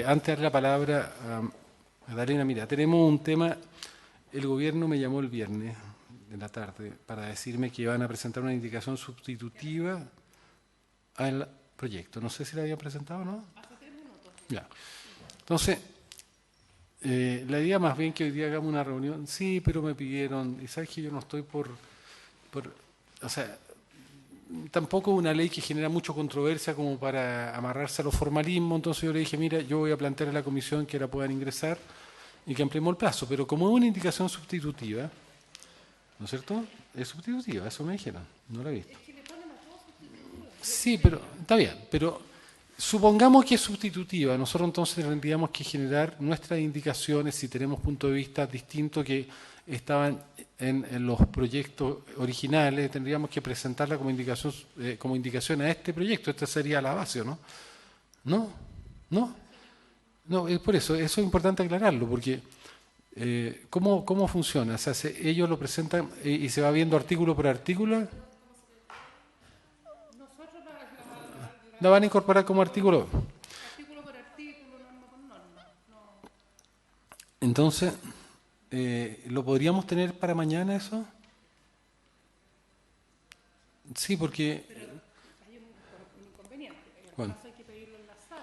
Antes de dar la palabra a Darena, mira, tenemos un tema. El gobierno me llamó el viernes de la tarde para decirme que iban a presentar una indicación sustitutiva al proyecto. No sé si la habían presentado o no. Hace 3 minutos. Ya. Entonces, la idea más bien que hoy día hagamos una reunión. Sí, pero me pidieron, y sabes que yo no estoy o sea, tampoco una ley que genera mucha controversia como para amarrarse a los formalismos. Entonces yo le dije, mira, yo voy a plantear a la comisión que la puedan ingresar y que ampliemos el plazo, pero como es una indicación sustitutiva, ¿no es cierto? Es sustitutiva, eso me dijeron, no la he visto. Es que le ponen a todos sustitutivos. Sí, pero está bien, pero supongamos que es sustitutiva, nosotros entonces tendríamos que generar nuestras indicaciones si tenemos puntos de vista distintos que estaban en los proyectos originales, tendríamos que presentarla como indicación a este proyecto. Esta sería la base, ¿no? ¿No? ¿No? No, es por eso es importante aclararlo, porque ¿cómo funciona? O sea, ellos lo presentan y se va viendo artículo por artículo. Nosotros La van a incorporar como artículo. artículo por artículo, norma por norma. No. Entonces, ¿lo podríamos tener para mañana eso? Sí, porque... Hay un inconveniente. El Bueno, plazo hay que pedirlo en la sala.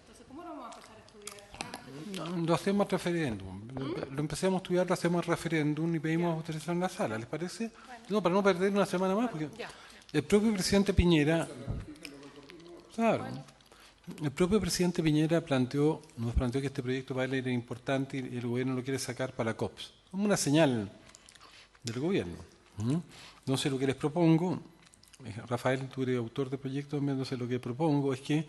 Entonces, ¿cómo lo vamos a empezar a estudiar antes? no, lo hacemos referéndum. Lo empecemos a estudiar, lo hacemos referéndum y pedimos autorización en la sala, ¿les parece? No, para no perder una semana más, porque Ya. el propio presidente Piñera... Claro. El propio presidente Piñera nos planteó que este proyecto para él era importante y el gobierno lo quiere sacar para la COPS. Como una señal del gobierno. Entonces lo que les propongo, Rafael, tú eres autor del proyecto, entonces lo que propongo es que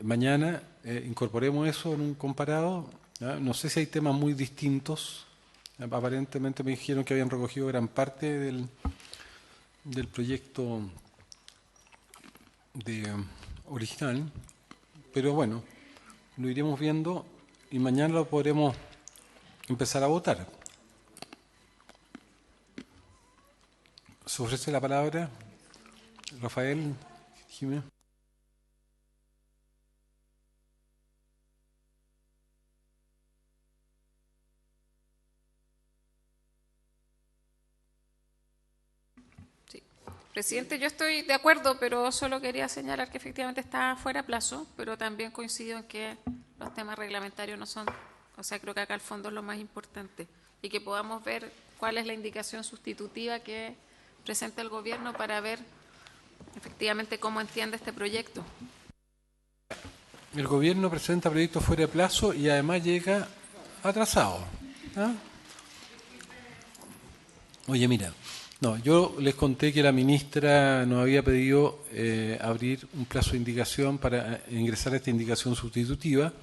mañana incorporemos eso en un comparado. ¿Ya? No sé si hay temas muy distintos. Aparentemente me dijeron que habían recogido gran parte del proyecto original, pero bueno, lo iremos viendo y mañana lo podremos empezar a votar. Se ofrece la palabra, Rafael Jiménez. Sí. Presidente, yo estoy de acuerdo, pero solo quería señalar que efectivamente está fuera de plazo, pero también coincido en que los temas reglamentarios no son, o sea, creo que acá al fondo es lo más importante y que podamos ver cuál es la indicación sustitutiva que presenta el gobierno para ver efectivamente cómo entiende este proyecto. El gobierno presenta proyectos fuera de plazo y además llega atrasado. ¿Ah? Oye, mira, no, yo les conté que la ministra nos había pedido abrir un plazo de indicación para ingresar a esta indicación sustitutiva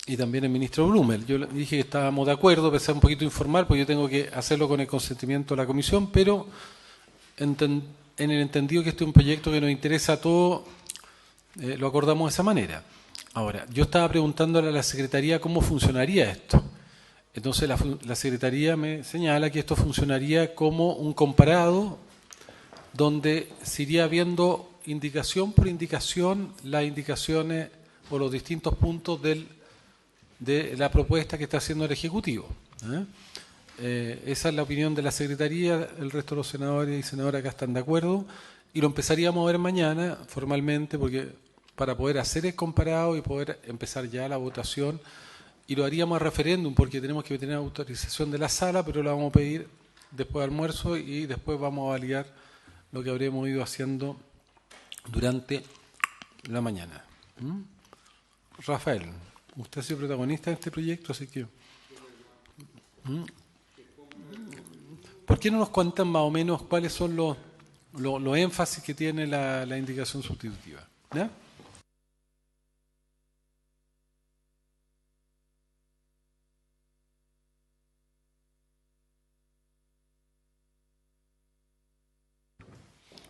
y también el ministro Blumel. Yo le dije que estábamos de acuerdo, pensé un poquito informal, porque yo tengo que hacerlo con el consentimiento de la comisión, pero en el entendido que este es un proyecto que nos interesa a todos, lo acordamos de esa manera. Ahora, yo estaba preguntándole a la Secretaría cómo funcionaría esto. Entonces la Secretaría me señala que esto funcionaría como un comparado donde se iría viendo indicación por indicación las indicaciones o los distintos puntos de la propuesta que está haciendo el Ejecutivo. Esa es la opinión de la Secretaría, el resto de los senadores y senadoras acá están de acuerdo y lo empezaríamos a ver mañana formalmente para poder hacer el comparado y poder empezar ya la votación. Y lo haríamos a referéndum porque tenemos que tener autorización de la sala, pero la vamos a pedir después del almuerzo y después vamos a validar lo que habremos ido haciendo durante la mañana. Rafael, usted ha sido protagonista de este proyecto, así que... ¿Por qué no nos cuentan más o menos cuáles son los énfasis que tiene la indicación sustitutiva? ¿Ya?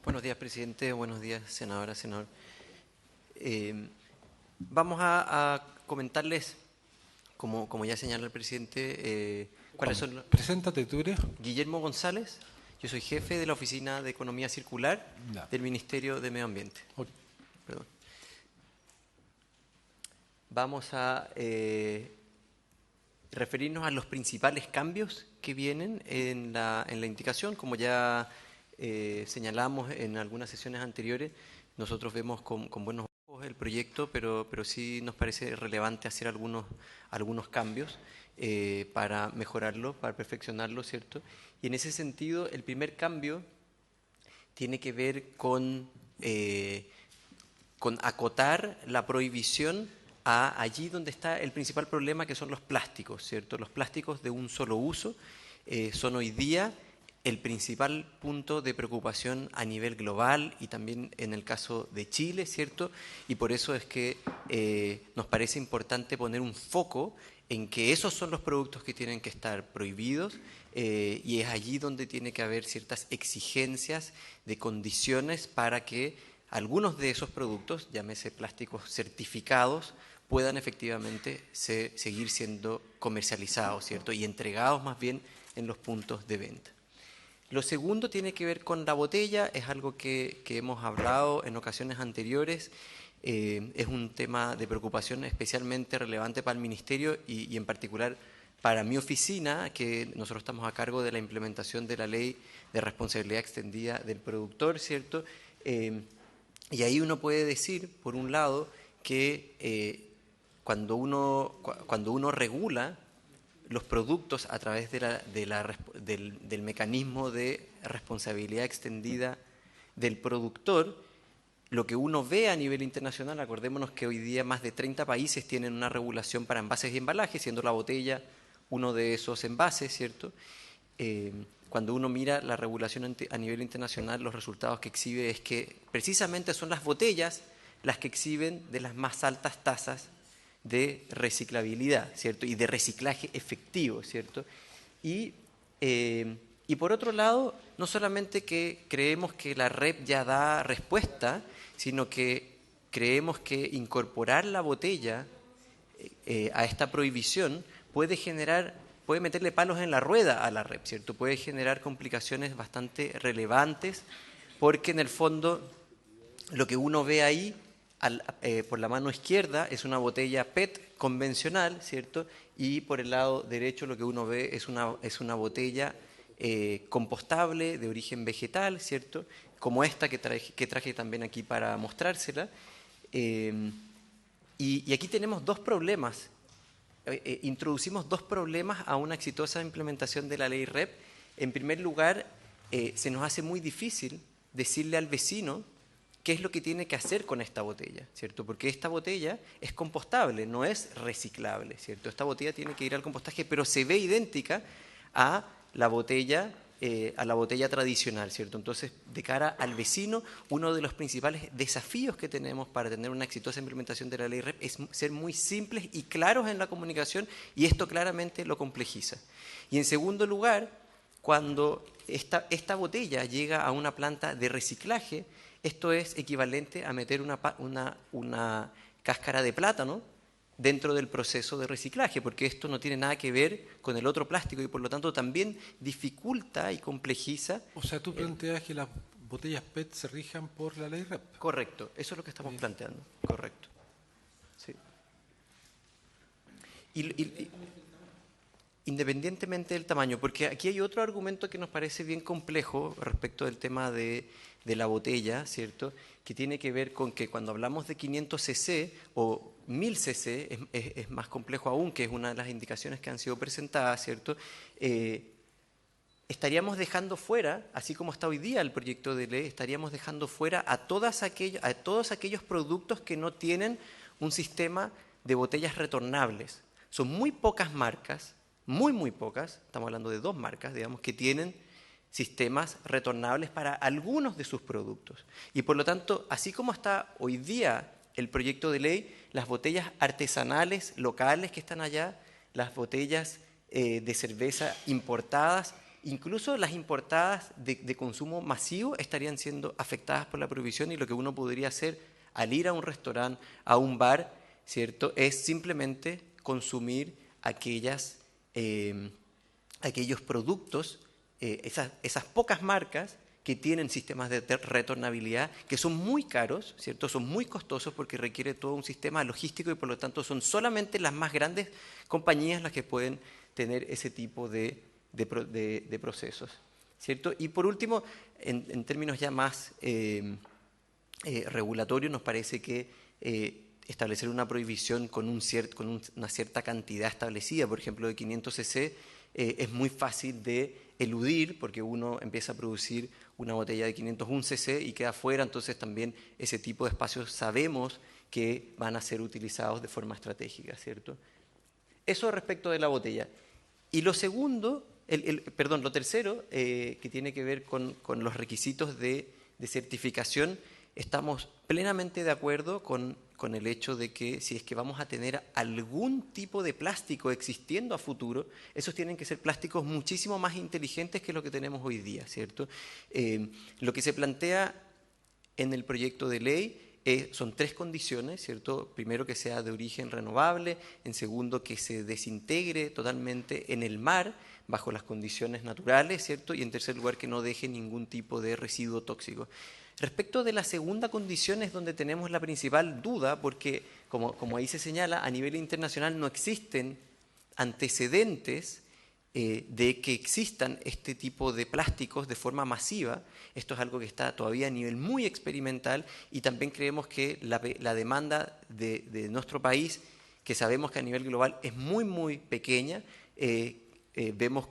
Buenos días, presidente. Buenos días, senadora, senador. Vamos a comentarles, como ya señaló el presidente, cuáles son los... Preséntate, tú eres. Guillermo González, yo soy jefe de la Oficina de Economía Circular Ya. del Ministerio de Medio Ambiente. Ok. Perdón. vamos a referirnos a los principales cambios que vienen en la indicación. Como ya señalamos en algunas sesiones anteriores, nosotros vemos con buenos ojos el proyecto, pero sí nos parece relevante hacer algunos cambios para mejorarlo, para perfeccionarlo, ¿cierto? Y en ese sentido, el primer cambio tiene que ver con acotar la prohibición a allí donde está el principal problema, que son los plásticos, ¿cierto? Los plásticos de un solo uso son hoy día el principal punto de preocupación a nivel global y también en el caso de Chile, ¿cierto? Y por eso es que nos parece importante poner un foco en que esos son los productos que tienen que estar prohibidos y es allí donde tiene que haber ciertas exigencias de condiciones para que algunos de esos productos, llámese plásticos certificados, puedan efectivamente seguir siendo comercializados, ¿cierto? Y entregados más bien en los puntos de venta. Lo segundo tiene que ver con la botella, es algo que hemos hablado en ocasiones anteriores, es un tema de preocupación especialmente relevante para el Ministerio y en particular para mi oficina, que nosotros estamos a cargo de la implementación de la Ley de Responsabilidad Extendida del Productor, ¿cierto? Y ahí uno puede decir, por un lado, que cuando uno regula los productos a través del mecanismo de responsabilidad extendida del productor, lo que uno ve a nivel internacional, acordémonos que hoy día más de 30 países tienen una regulación para envases y embalajes, siendo la botella uno de esos envases, ¿cierto? Cuando uno mira la regulación a nivel internacional, los resultados que exhibe es que precisamente son las botellas las que exhiben de las más altas tasas de reciclabilidad, ¿cierto? Y de reciclaje efectivo, ¿cierto? Y por otro lado, no solamente que creemos que la REP ya da respuesta, sino que creemos que incorporar la botella a esta prohibición puede meterle palos en la rueda a la REP, ¿cierto? Puede generar complicaciones bastante relevantes, porque en el fondo lo que uno ve ahí por la mano izquierda es una botella PET convencional, ¿cierto? Y por el lado derecho lo que uno ve es una botella compostable de origen vegetal, ¿cierto? Como esta que traje también aquí para mostrársela. Y aquí tenemos dos problemas. Introducimos dos problemas a una exitosa implementación de la ley REP. En primer lugar, se nos hace muy difícil decirle al vecino qué es lo que tiene que hacer con esta botella, ¿cierto? Porque esta botella es compostable, no es reciclable, ¿cierto? Esta botella tiene que ir al compostaje, pero se ve idéntica a la botella tradicional, ¿cierto? Entonces, de cara al vecino, uno de los principales desafíos que tenemos para tener una exitosa implementación de la ley REP es ser muy simples y claros en la comunicación, y esto claramente lo complejiza. Y en segundo lugar, cuando esta botella llega a una planta de reciclaje, esto es equivalente a meter una cáscara de plátano dentro del proceso de reciclaje, porque esto no tiene nada que ver con el otro plástico y por lo tanto también dificulta y complejiza. O sea, tú planteas que las botellas PET se rijan por la ley REP. Correcto, eso es lo que estamos planteando, correcto. Sí. Independientemente del tamaño, porque aquí hay otro argumento que nos parece bien complejo respecto del tema de la botella, ¿cierto? Que tiene que ver con que cuando hablamos de 500 cc o 1000 cc, es más complejo aún, que es una de las indicaciones que han sido presentadas, ¿cierto? Estaríamos dejando fuera, así como está hoy día el proyecto de ley, estaríamos dejando fuera a todos aquellos productos que no tienen un sistema de botellas retornables. Son muy pocas marcas, muy pocas, estamos hablando de 2 marcas, digamos, que tienen sistemas retornables para algunos de sus productos. Y por lo tanto, así como está hoy día el proyecto de ley, las botellas artesanales locales que están allá, las botellas de cerveza importadas, incluso las importadas de consumo masivo estarían siendo afectadas por la prohibición, y lo que uno podría hacer al ir a un restaurante, a un bar, ¿cierto?, es simplemente consumir aquellos productos, esas pocas marcas que tienen sistemas de retornabilidad, que son muy caros, ¿cierto? Son muy costosos porque requiere todo un sistema logístico y por lo tanto son solamente las más grandes compañías las que pueden tener ese tipo de procesos, ¿cierto? Y por último, en términos ya más regulatorios, nos parece que establecer una prohibición con una cierta cantidad establecida, por ejemplo de 500 cc, es muy fácil de eludir porque uno empieza a producir una botella de 501 cc y queda fuera, entonces también ese tipo de espacios sabemos que van a ser utilizados de forma estratégica, ¿cierto? Eso respecto de la botella. Y lo segundo, lo tercero, que tiene que ver con los requisitos de certificación, estamos plenamente de acuerdo con el hecho de que si es que vamos a tener algún tipo de plástico existiendo a futuro, esos tienen que ser plásticos muchísimo más inteligentes que lo que tenemos hoy día, ¿cierto? Lo que se plantea en el proyecto de ley son 3 condiciones, ¿cierto? Primero, que sea de origen renovable, en segundo, que se desintegre totalmente en el mar bajo las condiciones naturales, ¿cierto? Y en tercer lugar, que no deje ningún tipo de residuo tóxico. Respecto de la segunda condición es donde tenemos la principal duda, porque como ahí se señala, a nivel internacional no existen antecedentes de que existan este tipo de plásticos de forma masiva. Esto es algo que está todavía a nivel muy experimental y también creemos que la demanda de nuestro país, que sabemos que a nivel global es muy, muy pequeña, creemos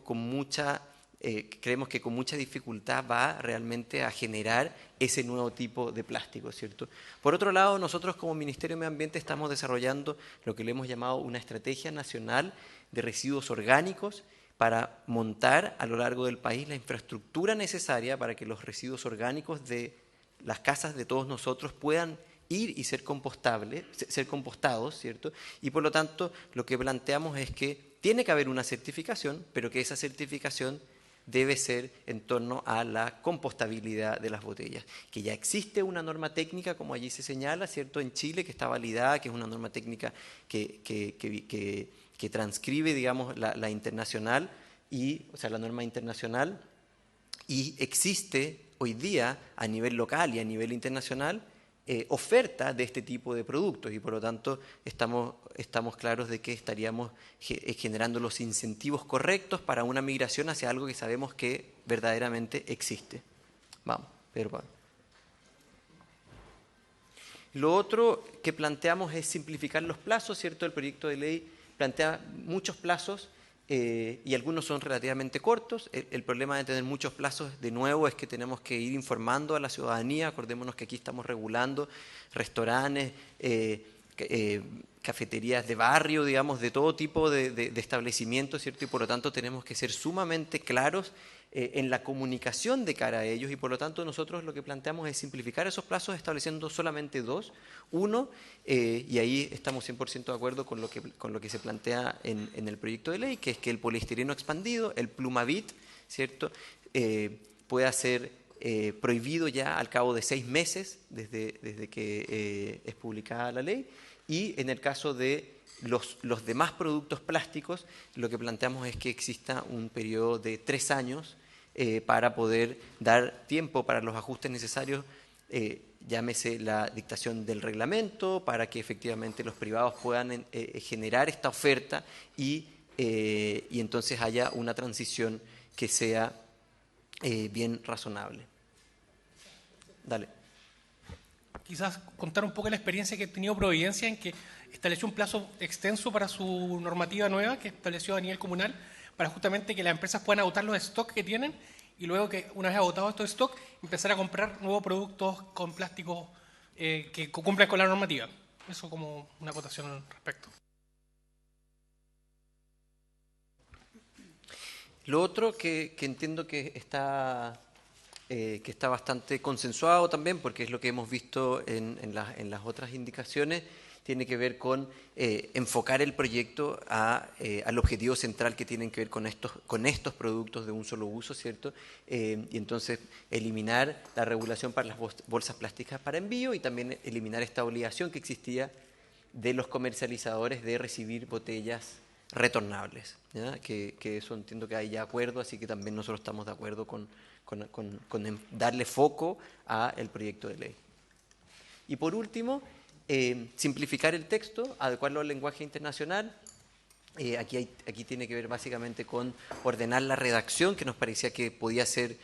que con mucha dificultad va realmente a generar ese nuevo tipo de plástico, ¿cierto? Por otro lado, nosotros como Ministerio de Medio Ambiente estamos desarrollando lo que le hemos llamado una estrategia nacional de residuos orgánicos para montar a lo largo del país la infraestructura necesaria para que los residuos orgánicos de las casas de todos nosotros puedan ir y ser compostados, ¿cierto? Y por lo tanto, lo que planteamos es que tiene que haber una certificación, pero que esa certificación debe ser en torno a la compostabilidad de las botellas, que ya existe una norma técnica, como allí se señala, ¿cierto?, en Chile, que está validada, que es una norma técnica que transcribe, digamos, la internacional, o sea, la norma internacional, y existe hoy día a nivel local y a nivel internacional oferta de este tipo de productos y por lo tanto estamos claros de que estaríamos generando los incentivos correctos para una migración hacia algo que sabemos que verdaderamente existe. Vamos, Pedro Pablo. Lo otro que planteamos es simplificar los plazos, ¿cierto? El proyecto de ley plantea muchos plazos y algunos son relativamente cortos. El problema de tener muchos plazos, de nuevo, es que tenemos que ir informando a la ciudadanía. Acordémonos que aquí estamos regulando restaurantes, cafeterías de barrio, digamos, de todo tipo de establecimientos, ¿cierto? Y por lo tanto tenemos que ser sumamente claros en la comunicación de cara a ellos y por lo tanto nosotros lo que planteamos es simplificar esos plazos estableciendo solamente 2. Uno, y ahí estamos 100% de acuerdo con lo que se plantea en el proyecto de ley, que es que el poliestireno expandido, el Plumavit, ¿cierto?, pueda ser prohibido ya al cabo de 6 meses desde que es publicada la ley. Y en el caso de los demás productos plásticos, lo que planteamos es que exista un periodo de 3 años para poder dar tiempo para los ajustes necesarios, llámese la dictación del reglamento, para que efectivamente los privados puedan generar esta oferta y entonces haya una transición que sea bien razonable. Dale. Quizás contar un poco la experiencia que ha tenido Providencia en que estableció un plazo extenso para su normativa nueva que estableció a nivel comunal para justamente que las empresas puedan agotar los stocks que tienen y luego que una vez agotados estos stocks empezar a comprar nuevos productos con plásticos que cumplan con la normativa. Eso como una acotación al respecto. Lo otro que entiendo que está bastante consensuado también, porque es lo que hemos visto en las otras indicaciones, tiene que ver con enfocar el proyecto al objetivo central que tienen que ver con estos productos de un solo uso, ¿cierto? Y entonces eliminar la regulación para las bolsas plásticas para envío y también eliminar esta obligación que existía de los comercializadores de recibir botellas retornables, ¿ya? Que eso entiendo que hay ya acuerdo, así que también nosotros estamos de acuerdo con darle foco al proyecto de ley. Y por último, simplificar el texto, adecuarlo al lenguaje internacional. Aquí tiene que ver básicamente con ordenar la redacción, que nos parecía que podía ser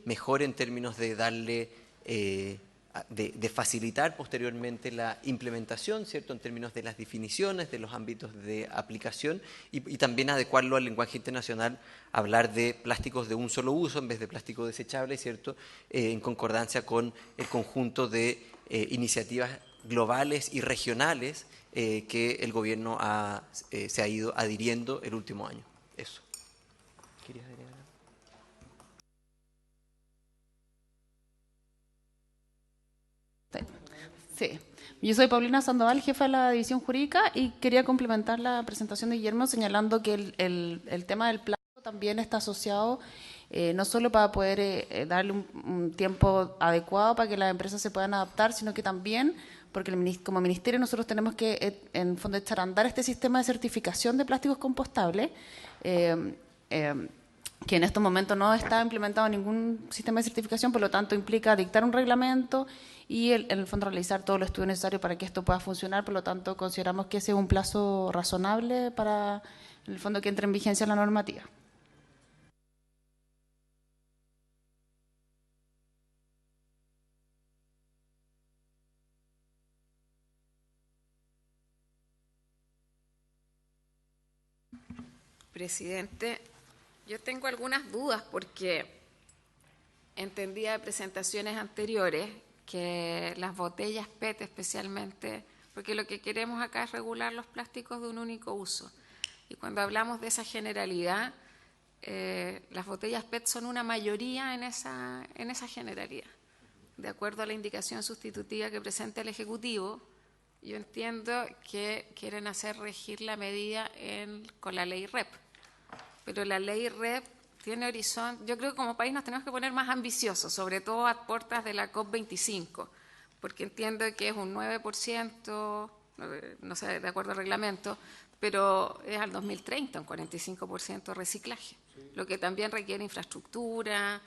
mejor en términos de darle, de facilitar posteriormente la implementación, ¿cierto? En términos de las definiciones, de los ámbitos de aplicación y también adecuarlo al lenguaje internacional, hablar de plásticos de un solo uso en vez de plástico desechable, ¿cierto? En concordancia con el conjunto de iniciativas globales y regionales que el gobierno se ha ido adhiriendo el último año. Eso. ¿Querías agregar algo? Sí, yo soy Paulina Sandoval, jefa de la división jurídica, y quería complementar la presentación de Guillermo señalando que el tema del plazo también está asociado no solo para poder darle un tiempo adecuado para que las empresas se puedan adaptar, sino que también porque como ministerio nosotros tenemos que, en el fondo, echar a andar este sistema de certificación de plásticos compostables, que en estos momentos no está implementado ningún sistema de certificación, por lo tanto implica dictar un reglamento y en el fondo realizar todo el estudio necesario para que esto pueda funcionar. Por lo tanto, consideramos que ese es un plazo razonable para, en el fondo, que entre en vigencia la normativa. Presidente, yo tengo algunas dudas porque entendía de presentaciones anteriores que las botellas PET especialmente, porque lo que queremos acá es regular los plásticos de un único uso. Y cuando hablamos de esa generalidad, las botellas PET son una mayoría en esa generalidad. De acuerdo a la indicación sustitutiva que presenta el Ejecutivo, yo entiendo que quieren hacer regir la medida con la ley REP. Pero la ley REP tiene horizonte. Yo creo que como país nos tenemos que poner más ambiciosos, sobre todo a puertas de la COP25, porque entiendo que es un 9%, no sé, de acuerdo al reglamento, pero es al 2030 un 45% de reciclaje, lo que también requiere infraestructura.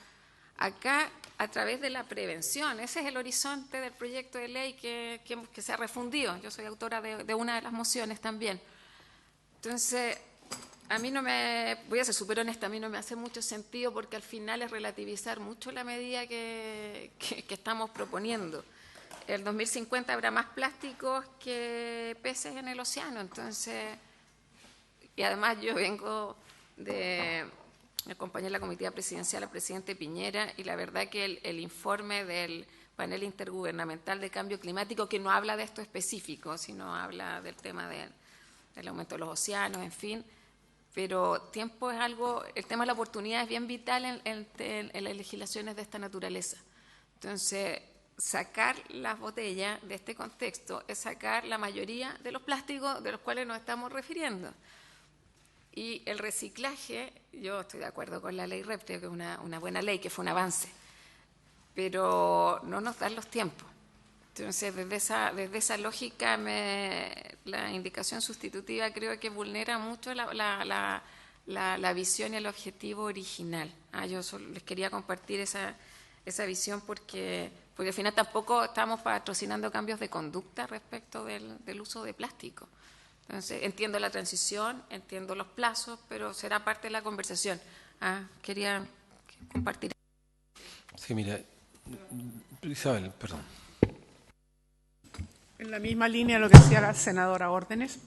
Acá, a través de la prevención, ese es el horizonte del proyecto de ley que se ha refundido. Yo soy autora de una de las mociones también. Entonces, a mí voy a ser súper honesta, a mí no me hace mucho sentido porque al final es relativizar mucho la medida que estamos proponiendo. El 2050 habrá más plásticos que peces en el océano, entonces, y además yo vengo de acompañar la comitiva presidencial al presidente Piñera y la verdad que el informe del panel intergubernamental de cambio climático, que no habla de esto específico, sino habla del tema del aumento de los océanos, en fin, pero tiempo es algo, el tema de la oportunidad es bien vital en las legislaciones de esta naturaleza. Entonces, sacar las botellas de este contexto es sacar la mayoría de los plásticos de los cuales nos estamos refiriendo. Y el reciclaje, yo estoy de acuerdo con la ley REP, creo que es una buena ley, que fue un avance, pero no nos dan los tiempos. Entonces, desde esa lógica, la indicación sustitutiva creo que vulnera mucho la visión y el objetivo original. Yo solo les quería compartir esa visión porque al final tampoco estamos patrocinando cambios de conducta respecto del uso de plástico. Entonces, entiendo la transición, entiendo los plazos, pero será parte de la conversación. Quería compartir. Sí, mira, Isabel, perdón. En la misma línea de lo que decía la senadora Órdenes,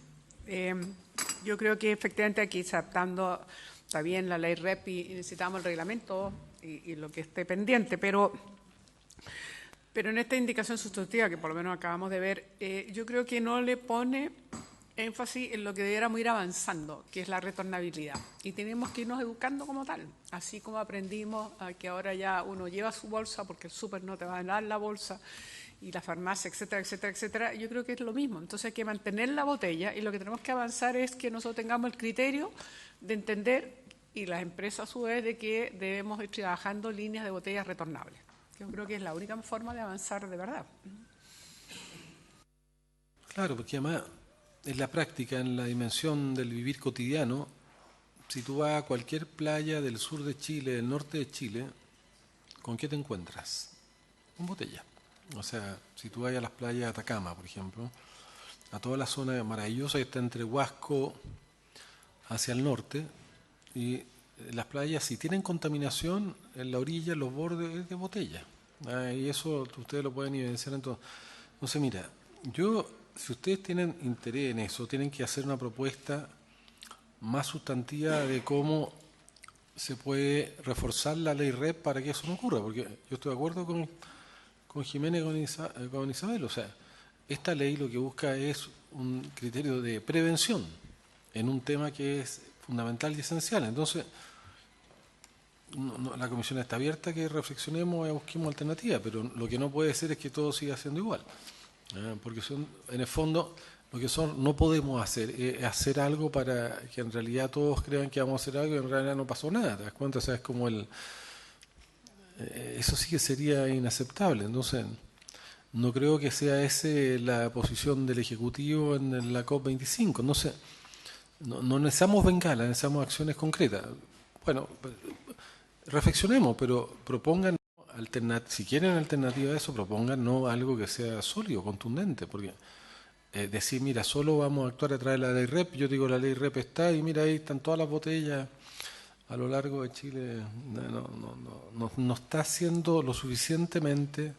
yo creo que efectivamente aquí está adaptando, está bien la ley REP y necesitamos el reglamento y lo que esté pendiente, pero en esta indicación sustitutiva que por lo menos acabamos de ver, yo creo que no le pone énfasis en lo que debiéramos ir avanzando, que es la retornabilidad. Y tenemos que irnos educando como tal, así como aprendimos a que ahora ya uno lleva su bolsa porque el súper no te va a dar la bolsa y la farmacia, etcétera, etcétera, etcétera. Yo creo que es lo mismo. Entonces hay que mantener la botella y lo que tenemos que avanzar es que nosotros tengamos el criterio de entender, y las empresas a su vez, de que debemos ir trabajando líneas de botellas retornables. Yo creo que es la única forma de avanzar de verdad. Claro, porque además en la práctica, en la dimensión del vivir cotidiano, si tú vas a cualquier playa del sur de Chile, del norte de Chile, ¿con qué te encuentras? Con botella. O sea, si tú vas a las playas de Atacama, por ejemplo, a toda la zona maravillosa que está entre Huasco hacia el norte, y las playas, si tienen contaminación en la orilla, en los bordes, es de botella. Y eso ustedes lo pueden evidenciar entonces. Entonces, mira, si ustedes tienen interés en eso, tienen que hacer una propuesta más sustantiva de cómo se puede reforzar la ley REP para que eso no ocurra, porque yo estoy de acuerdo con Jimena y con Isabel. O sea, esta ley lo que busca es un criterio de prevención en un tema que es fundamental y esencial. Entonces, la comisión está abierta a que reflexionemos y busquemos alternativas, pero lo que no puede ser es que todo siga siendo igual. Porque en el fondo, no podemos hacer es hacer algo para que en realidad todos crean que vamos a hacer algo y en realidad no pasó nada. ¿Te das cuenta? O sea, es como eso sí que sería inaceptable. Entonces, no creo que sea esa la posición del Ejecutivo en la COP25. No necesitamos bengalas, necesitamos acciones concretas. Bueno, reflexionemos, pero propongan, si quieren alternativa a eso, propongan no algo que sea sólido, contundente, porque decir, mira, solo vamos a actuar a través de la ley REP, yo digo la ley REP está, y mira, ahí están todas las botellas a lo largo de Chile, no está siendo lo suficientemente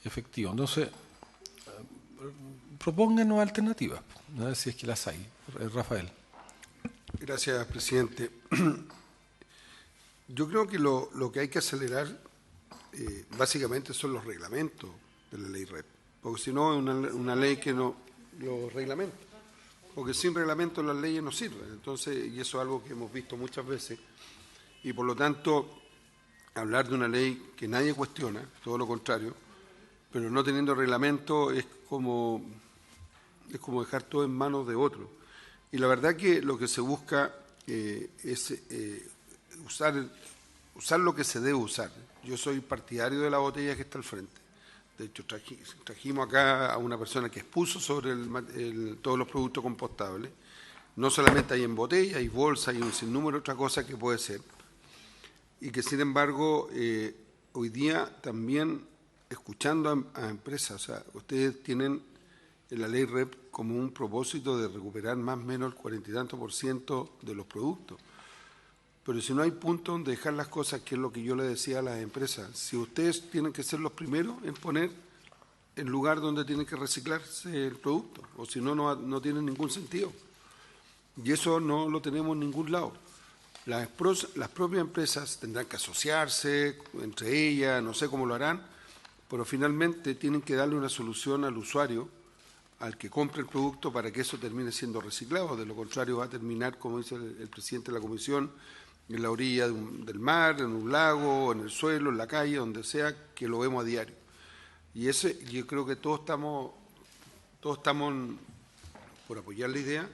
efectivo. Entonces, propónganos alternativas, ¿no? Si es que las hay. Rafael. Gracias, presidente. Yo creo que lo que hay que acelerar básicamente son los reglamentos de la ley REP, porque si no es una ley que no los reglamenta, porque sin reglamento las leyes no sirven. Entonces, y eso es algo que hemos visto muchas veces, y por lo tanto hablar de una ley que nadie cuestiona, todo lo contrario, pero no teniendo reglamento es como dejar todo en manos de otros. Y la verdad que lo que se busca es usar lo que se debe usar. Yo soy partidario de la botella que está al frente. De hecho, trajimos acá a una persona que expuso sobre todos los productos compostables. No solamente hay en botella, hay bolsa, hay un sinnúmero de otras cosas que puede ser. Y que, sin embargo, hoy día también, escuchando a empresas, o sea, ustedes tienen en la ley REP como un propósito de recuperar más o menos el 40 y tanto % de los productos. Pero si no hay punto donde dejar las cosas, que es lo que yo le decía a las empresas, si ustedes tienen que ser los primeros en poner el lugar donde tiene que reciclarse el producto, o si no, no tiene ningún sentido. Y eso no lo tenemos en ningún lado. Las propias empresas tendrán que asociarse entre ellas, no sé cómo lo harán, pero finalmente tienen que darle una solución al usuario, al que compre el producto, para que eso termine siendo reciclado. De lo contrario va a terminar, como dice el presidente de la comisión, en la orilla del mar, en un lago, en el suelo, en la calle, donde sea, que lo vemos a diario. Y yo creo que todos estamos por apoyar la idea,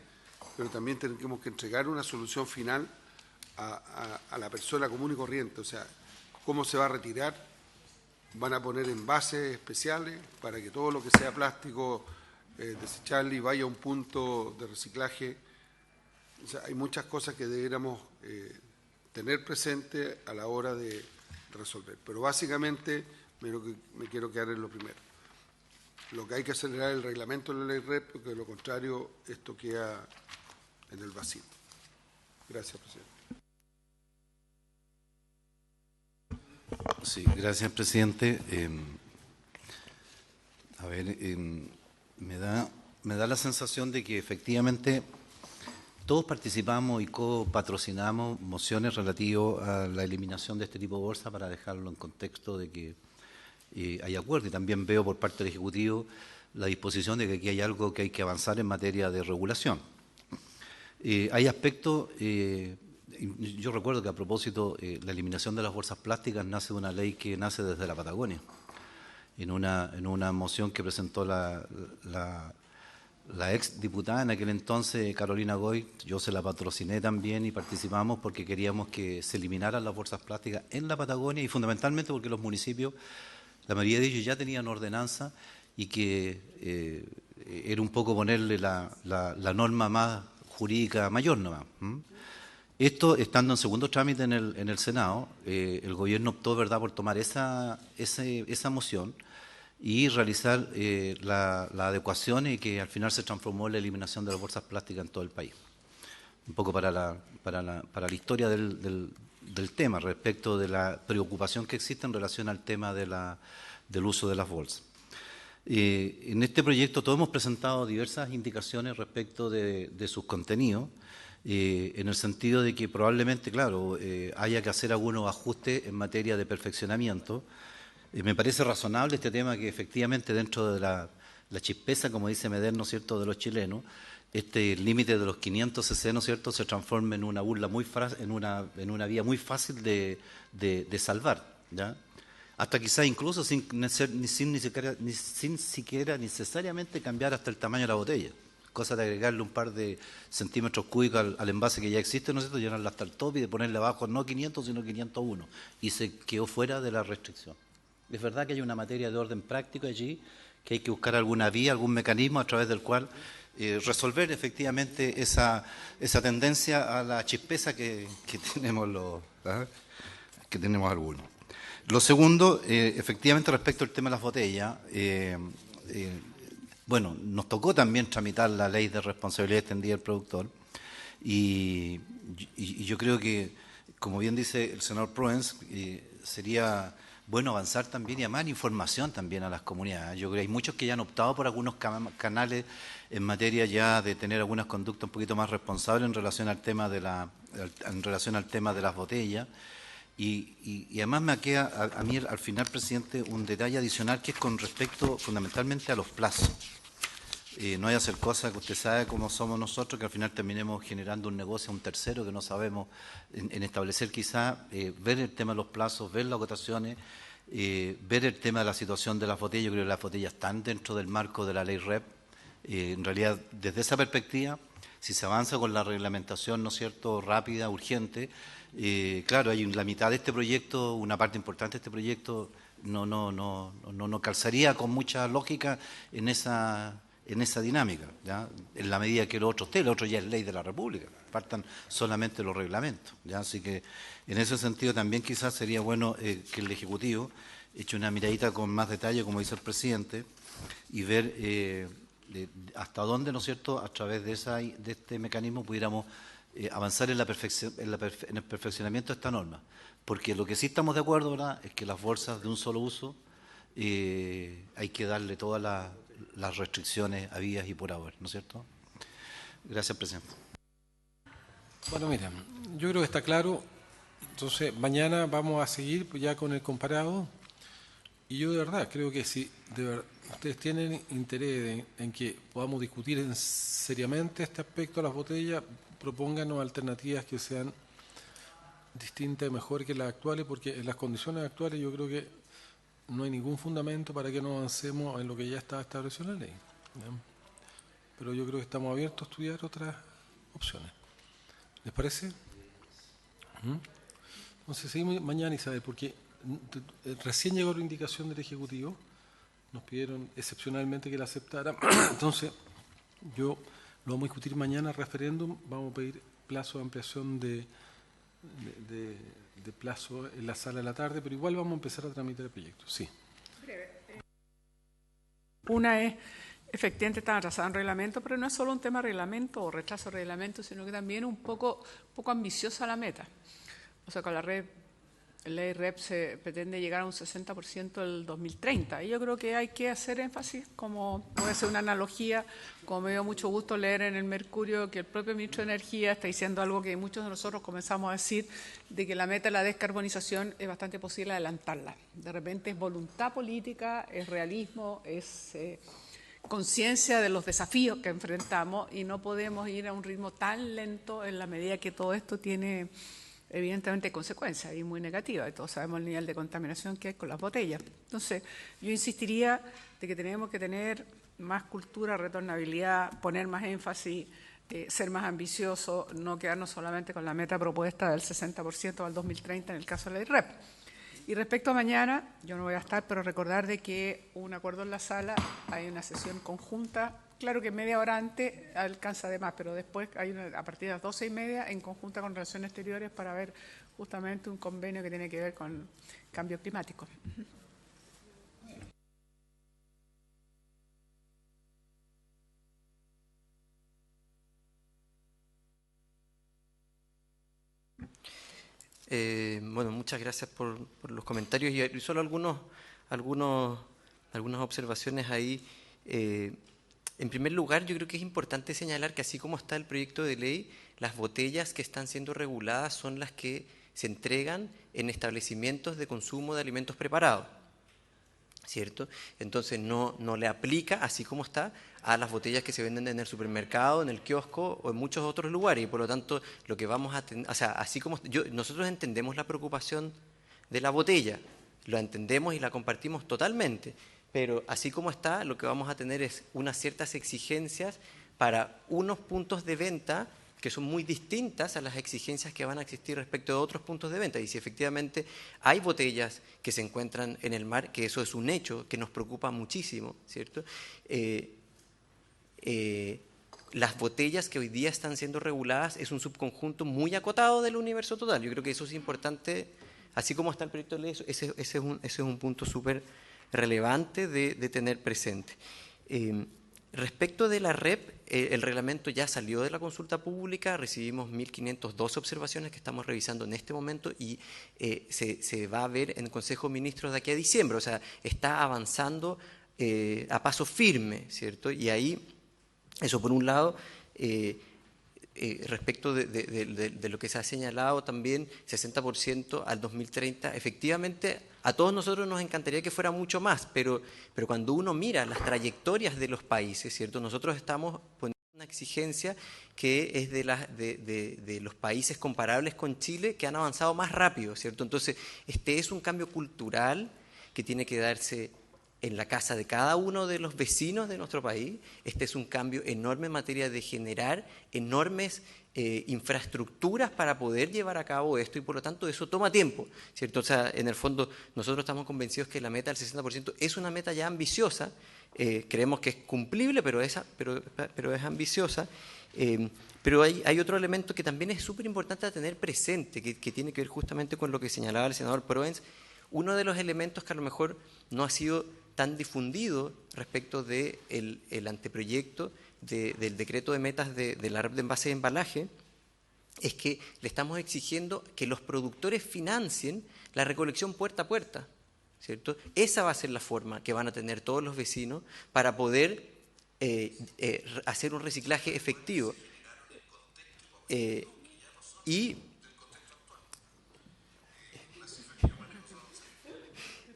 pero también tenemos que entregar una solución final a la persona común y corriente. O sea, ¿cómo se va a retirar? Van a poner envases especiales para que todo lo que sea plástico desechable vaya a un punto de reciclaje. O sea, hay muchas cosas que deberíamos tener presente a la hora de resolver. Pero básicamente me quiero quedar en lo primero. Lo que hay que acelerar es el reglamento de la ley REP, porque de lo contrario esto queda en el vacío. Gracias, presidente. Sí, gracias, presidente. Me da la sensación de que efectivamente todos participamos y copatrocinamos mociones relativas a la eliminación de este tipo de bolsa, para dejarlo en contexto de que hay acuerdo. Y también veo por parte del Ejecutivo la disposición de que aquí hay algo que hay que avanzar en materia de regulación. Hay aspectos, yo recuerdo que a propósito, la eliminación de las bolsas plásticas nace de una ley que nace desde la Patagonia, en una moción que presentó la ex diputada en aquel entonces, Carolina Goy. Yo se la patrociné también y participamos porque queríamos que se eliminaran las bolsas plásticas en la Patagonia, y fundamentalmente porque los municipios, la mayoría de ellos ya tenían ordenanza, y que era un poco ponerle la norma más jurídica mayor nomás. Esto, estando en segundo trámite en el Senado, el gobierno optó, ¿verdad?, por tomar esa moción y realizar la adecuación, y que al final se transformó en la eliminación de las bolsas plásticas en todo el país. Un poco para la historia del tema, respecto de la preocupación que existe en relación al tema del uso de las bolsas. En este proyecto todos hemos presentado diversas indicaciones respecto de sus contenidos, en el sentido de que probablemente, claro, haya que hacer algunos ajustes en materia de perfeccionamiento. Me parece razonable este tema, que efectivamente dentro de la chispeza, como dice Meder, ¿no es cierto?, de los chilenos, este límite de los 500 cc, ¿no es cierto?, se transforme en una burla en una vía muy fácil de salvar, ¿ya? Hasta quizás incluso sin siquiera necesariamente cambiar hasta el tamaño de la botella, cosa de agregarle un par de centímetros cúbicos al envase que ya existe, ¿no es cierto?, llenarla hasta el tope y de ponerle abajo no 500 sino 501, y se quedó fuera de la restricción. Es verdad que hay una materia de orden práctico allí, que hay que buscar alguna vía, algún mecanismo a través del cual resolver efectivamente esa tendencia a la chispeza que tenemos que tenemos algunos. Lo segundo, efectivamente, respecto al tema de las botellas, bueno, nos tocó también tramitar la ley de responsabilidad extendida del productor, y yo creo que, como bien dice el senador Proens, sería bueno avanzar también y llamar información también a las comunidades. Yo creo que hay muchos que ya han optado por algunos canales en materia ya de tener algunas conductas un poquito más responsables en relación al tema de las botellas. Y además me queda a mí al final, presidente, un detalle adicional, que es con respecto fundamentalmente a los plazos. No hay hacer cosas que usted sabe cómo somos nosotros, que al final terminemos generando un negocio a un tercero que no sabemos en establecer quizá, ver el tema de los plazos, ver las votaciones, ver el tema de la situación de las botellas. Yo creo que las botellas están dentro del marco de la ley REP. En realidad, desde esa perspectiva, si se avanza con la reglamentación, ¿no es cierto?, rápida, urgente, claro, hay la mitad de este proyecto, una parte importante de este proyecto, no calzaría con mucha lógica en esa dinámica, ¿ya?, en la medida que lo otro ya es ley de la República, faltan solamente los reglamentos, ¿ya? Así que en ese sentido también quizás sería bueno que el Ejecutivo eche una miradita con más detalle, como dice el presidente, y ver hasta dónde, ¿no es cierto?, a través de este mecanismo pudiéramos avanzar en el perfeccionamiento de esta norma. Porque lo que sí estamos de acuerdo, ¿verdad?, es que las bolsas de un solo uso hay que darle todas las restricciones habidas y por haber, ¿no es cierto? Gracias, presidente. Bueno, mira, yo creo que está claro. Entonces, mañana vamos a seguir ya con el comparado. Y yo de verdad creo que si ustedes tienen interés en que podamos discutir seriamente este aspecto de las botellas, propónganos alternativas que sean distintas y mejores que las actuales, porque en las condiciones actuales yo creo que no hay ningún fundamento para que no avancemos en lo que ya está establecido en la ley, ¿ya? Pero yo creo que estamos abiertos a estudiar otras opciones. ¿Les parece? Entonces seguimos mañana, Isabel, porque recién llegó la indicación del Ejecutivo, nos pidieron excepcionalmente que la aceptara, entonces lo vamos a discutir mañana, referéndum, vamos a pedir plazo de ampliación de plazo en la sala de la tarde, pero igual vamos a empezar a tramitar el proyecto. Sí. Una es, efectivamente, están atrasados en reglamento, pero no es solo un tema de reglamento o retraso de reglamento, sino que también un poco ambiciosa la meta. O sea, con la ley REP se pretende llegar a un 60% del 2030. Y yo creo que hay que hacer énfasis, como puede ser una analogía, como me dio mucho gusto leer en el Mercurio que el propio ministro de Energía está diciendo algo que muchos de nosotros comenzamos a decir, de que la meta de la descarbonización es bastante posible adelantarla. De repente es voluntad política, es realismo, es conciencia de los desafíos que enfrentamos, y no podemos ir a un ritmo tan lento en la medida que todo esto tiene evidentemente consecuencias y muy negativas. Todos sabemos el nivel de contaminación que hay con las botellas. Entonces, yo insistiría de que tenemos que tener más cultura, retornabilidad, poner más énfasis, ser más ambiciosos, no quedarnos solamente con la meta propuesta del 60% al 2030 en el caso de la IREP. Y respecto a mañana, yo no voy a estar, pero recordar de que hubo un acuerdo en la sala, hay una sesión conjunta, claro que media hora antes alcanza de más, pero después hay a partir de las 12:30 en conjunta con Relaciones Exteriores para ver justamente un convenio que tiene que ver con cambio climático. Bueno, muchas gracias por los comentarios y solo algunas observaciones ahí. En primer lugar, yo creo que es importante señalar que así como está el proyecto de ley, las botellas que están siendo reguladas son las que se entregan en establecimientos de consumo de alimentos preparados, ¿cierto? Entonces no le aplica, así como está, a las botellas que se venden en el supermercado, en el kiosco o en muchos otros lugares, y por lo tanto lo que vamos a tener, o sea, así como nosotros entendemos la preocupación de la botella, lo entendemos y la compartimos totalmente, pero así como está, lo que vamos a tener es unas ciertas exigencias para unos puntos de venta que son muy distintas a las exigencias que van a existir respecto de otros puntos de venta. Y si efectivamente hay botellas que se encuentran en el mar, que eso es un hecho que nos preocupa muchísimo, ¿cierto? Las botellas que hoy día están siendo reguladas es un subconjunto muy acotado del universo total. Yo creo que eso es importante, así como está el proyecto de ley, ese es un punto súper relevante de tener presente. Respecto de la REP, el reglamento ya salió de la consulta pública, recibimos 1.512 observaciones que estamos revisando en este momento y se va a ver en el Consejo de Ministros de aquí a diciembre, o sea, está avanzando a paso firme, ¿cierto? Y ahí, eso por un lado, respecto de lo que se ha señalado también, 60% al 2030, efectivamente a todos nosotros nos encantaría que fuera mucho más, pero cuando uno mira las trayectorias de los países, ¿cierto? Nosotros estamos poniendo una exigencia que es de los países comparables con Chile que han avanzado más rápido, ¿cierto? Entonces, este es un cambio cultural que tiene que darse en la casa de cada uno de los vecinos de nuestro país. Este es un cambio enorme en materia de generar enormes infraestructuras para poder llevar a cabo esto y por lo tanto eso toma tiempo, ¿cierto? O sea, en el fondo nosotros estamos convencidos que la meta del 60% es una meta ya ambiciosa, creemos que es cumplible, pero es ambiciosa. Pero hay otro elemento que también es súper importante a tener presente, que tiene que ver justamente con lo que señalaba el senador Proens. Uno de los elementos que a lo mejor no ha sido tan difundido respecto del anteproyecto del decreto de metas de la red de envase de embalaje es que le estamos exigiendo que los productores financien la recolección puerta a puerta, ¿cierto? Esa va a ser la forma que van a tener todos los vecinos para poder hacer un reciclaje efectivo.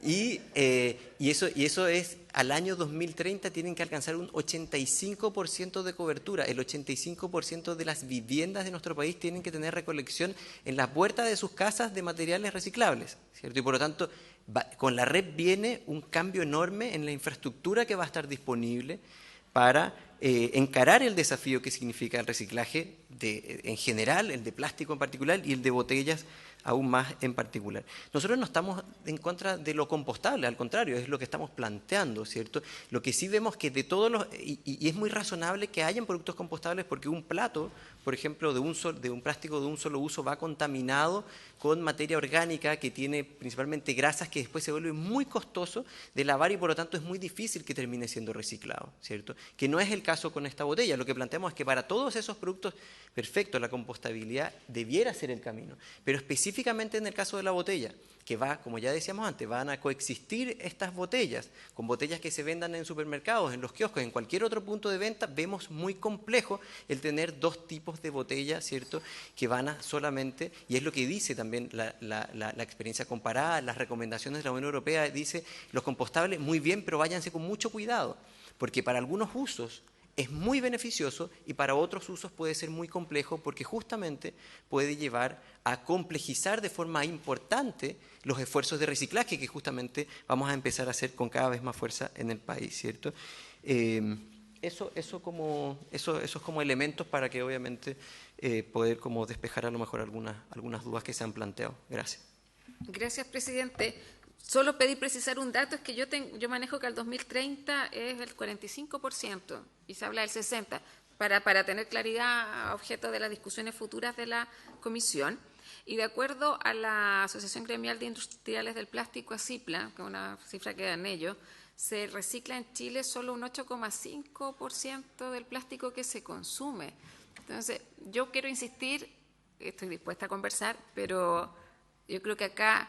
Y eso es, al año 2030 tienen que alcanzar un 85% de cobertura. El 85% de las viviendas de nuestro país tienen que tener recolección en la puerta de sus casas de materiales reciclables, ¿cierto? Y por lo tanto, con la red viene un cambio enorme en la infraestructura que va a estar disponible para encarar el desafío que significa el reciclaje en general, el de plástico en particular y el de botellas aún más en particular. Nosotros no estamos en contra de lo compostable, al contrario, es lo que estamos planteando, ¿cierto? Lo que sí vemos que de todos los, y es muy razonable que hayan productos compostables porque un plato, por ejemplo, de un plástico de un solo uso va contaminado con materia orgánica que tiene principalmente grasas que después se vuelve muy costoso de lavar y por lo tanto es muy difícil que termine siendo reciclado, ¿cierto? Que no es el caso con esta botella. Lo que planteamos es que para todos esos productos, perfecto, la compostabilidad debiera ser el camino, pero específicamente en el caso de la botella, que va, como ya decíamos antes, van a coexistir estas botellas con botellas que se vendan en supermercados, en los kioscos, en cualquier otro punto de venta, vemos muy complejo el tener dos tipos de botellas, ¿cierto?, que van a solamente, y es lo que dice también la experiencia comparada, las recomendaciones de la Unión Europea, dice, los compostables, muy bien, pero váyanse con mucho cuidado, porque para algunos usos es muy beneficioso y para otros usos puede ser muy complejo porque justamente puede llevar a complejizar de forma importante los esfuerzos de reciclaje que justamente vamos a empezar a hacer con cada vez más fuerza en el país, ¿cierto? Eso es como elementos para que obviamente poder como despejar a lo mejor algunas dudas que se han planteado. Gracias. Gracias, presidente. Solo pedí precisar un dato, es que yo manejo que al 2030 es el 45% y se habla del 60%, para tener claridad a objeto de las discusiones futuras de la comisión. Y de acuerdo a la Asociación Gremial de Industriales del Plástico, ACIPLA, que es una cifra que dan ellos, se recicla en Chile solo un 8,5% del plástico que se consume. Entonces, yo quiero insistir, estoy dispuesta a conversar, pero yo creo que acá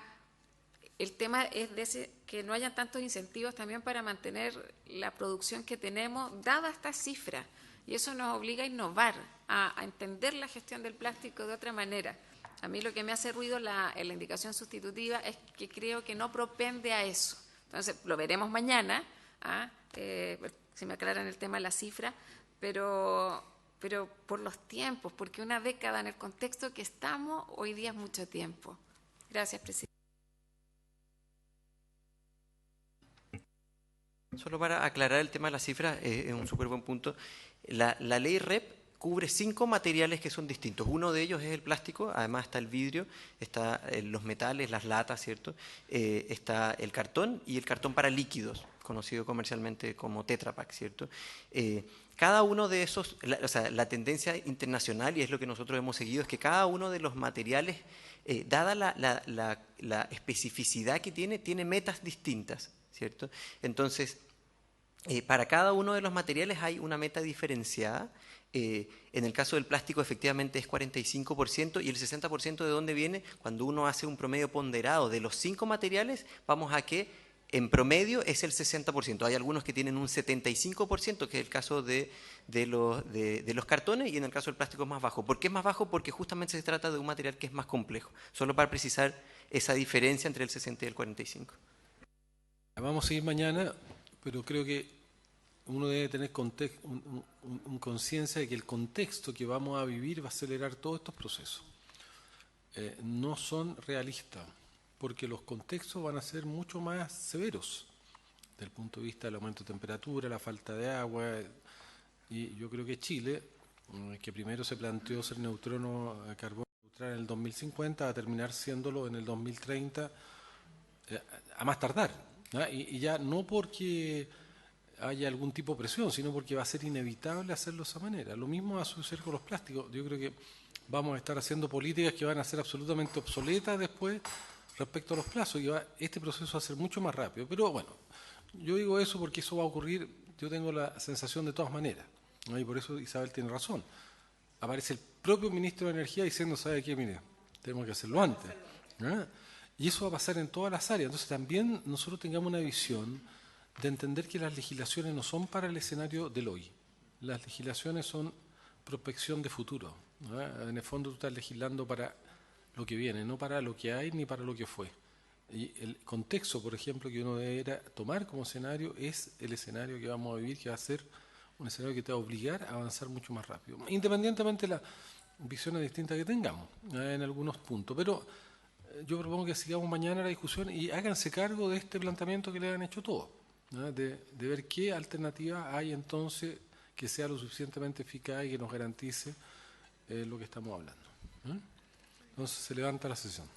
el tema es que no hayan tantos incentivos también para mantener la producción que tenemos, dada esta cifra. Y eso nos obliga a innovar, a entender la gestión del plástico de otra manera. A mí lo que me hace ruido en la indicación sustitutiva es que creo que no propende a eso. Entonces, lo veremos mañana, si me aclaran el tema de la cifra, pero por los tiempos, porque una década en el contexto que estamos, hoy día es mucho tiempo. Gracias, presidente. Solo para aclarar el tema de las cifras, es un súper buen punto. La ley REP cubre 5 materiales que son distintos. Uno de ellos es el plástico, además está el vidrio, está los metales, las latas, ¿cierto? Está el cartón y el cartón para líquidos, conocido comercialmente como Tetra Pak, ¿cierto? Cada uno de esos, la tendencia internacional, y es lo que nosotros hemos seguido, es que cada uno de los materiales, dada la especificidad que tiene metas distintas, ¿cierto? Entonces, para cada uno de los materiales hay una meta diferenciada. En el caso del plástico efectivamente es 45% y el 60% de dónde viene. Cuando uno hace un promedio ponderado de los 5 materiales, vamos a que en promedio es el 60%. Hay algunos que tienen un 75%, que es el caso de los cartones, y en el caso del plástico es más bajo. ¿Por qué es más bajo? Porque justamente se trata de un material que es más complejo. Solo para precisar esa diferencia entre el 60 y el 45. Vamos a seguir mañana, pero creo que uno debe tener conciencia de que el contexto que vamos a vivir va a acelerar todos estos procesos. No son realistas, porque los contextos van a ser mucho más severos desde el punto de vista del aumento de temperatura, la falta de agua. Y yo creo que Chile, que primero se planteó ser neutrono a carbono neutral en el 2050, va a terminar siéndolo en el 2030, a más tardar. Y ya no porque haya algún tipo de presión, sino porque va a ser inevitable hacerlo de esa manera. Lo mismo va a suceder con los plásticos. Yo creo que vamos a estar haciendo políticas que van a ser absolutamente obsoletas después respecto a los plazos, y este proceso va a ser mucho más rápido. Pero bueno, yo digo eso porque eso va a ocurrir, yo tengo la sensación de todas maneras, ¿no? Y por eso Isabel tiene razón. Aparece el propio ministro de Energía diciendo, ¿sabe qué? Mire, tenemos que hacerlo antes, ¿no? Y eso va a pasar en todas las áreas. Entonces también nosotros tengamos una visión de entender que las legislaciones no son para el escenario del hoy. Las legislaciones son prospección de futuro, ¿no? En el fondo tú estás legislando para lo que viene, no para lo que hay ni para lo que fue. Y el contexto, por ejemplo, que uno debería tomar como escenario es el escenario que vamos a vivir, que va a ser un escenario que te va a obligar a avanzar mucho más rápido, independientemente de las visiones distintas que tengamos, en algunos puntos. Pero yo propongo que sigamos mañana la discusión y háganse cargo de este planteamiento que le han hecho todos, ¿no? De ver qué alternativa hay entonces que sea lo suficientemente eficaz y que nos garantice lo que estamos hablando, ¿no? Entonces se levanta la sesión.